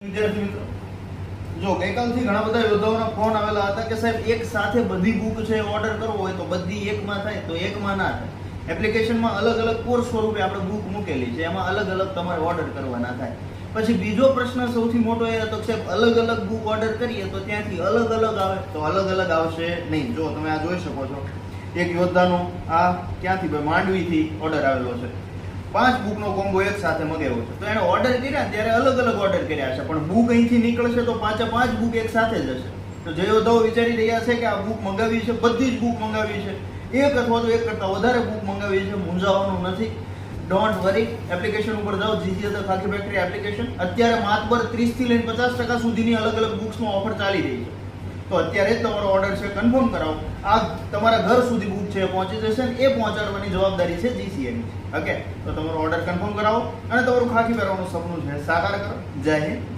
વિદ્યાર્થી મિત્રો, જો ગઈકાલથી ઘણા બધા યોદ્ધાઓના ફોન આવેલા હતા કે સાહેબ એક સાથે બધી બુક છે ઓર્ડર કરવો હોય તો બધી એકમાં થાય તો એકમાં ના થાય. એપ્લિકેશનમાં અલગ અલગ કોર્સ સ્વરૂપે આપણે બુક મૂકેલી છે, એમાં અલગ અલગ તમારે ઓર્ડર કરવાના થાય. પછી બીજો પ્રશ્ન સૌથી મોટો એ હતો કે સાહેબ અલગ અલગ બુક ઓર્ડર કરીએ તો ત્યાંથી અલગ અલગ આવે તો અલગ અલગ આવશે નહીં. જો તમે આ જોઈ શકો છો, એક યોદ્ધાનો આ ક્યાંથી ભાઈ માંડવીથી ઓર્ડર આવેલો છે, 5 બુકનો કોમ્બો એક સાથે મગાવ્યો છે. તો એને ઓર્ડર કર્યા ત્યારે અલગ અલગ ઓર્ડર કર્યા છે, પણ બુક અહીંથી નીકળશે તો 5 બુક એક સાથે જ હશે. તો જે યોદ્ધાઓ વિચારી રહ્યા છે કે આ બુક મંગાવી છે, બધી જ બુક મંગાવી છે, એક અથવા તો એક કરતા વધારે બુક મંગાવી છે, મૂંઝાવાનું નથી. ડોન્ટ વરી, એપ્લિકેશન ઉપર જાઓ, જીસીએસ ખાકી ફેક્ટરી એપ્લિકેશન. અત્યારે માત્ર 30 થી લઈને 50% સુધીની અલગ અલગ બુક્સમાં ઓફર ચાલી રહી છે. તો અત્યારે જ તમારો ઓર્ડર છે કન્ફર્મ કરાવો. આ તમારા ઘર સુધી બુક છે પહોંચી જશે ને એ પહોંચાડવાની જવાબદારી છે જીસીએની. ઓકે, તો તમારો ઓર્ડર કન્ફર્મ કરાવો અને તમારું ખાકી પહેરવાનું સપનું છે સાકાર કરો. જય હિન્દ, જય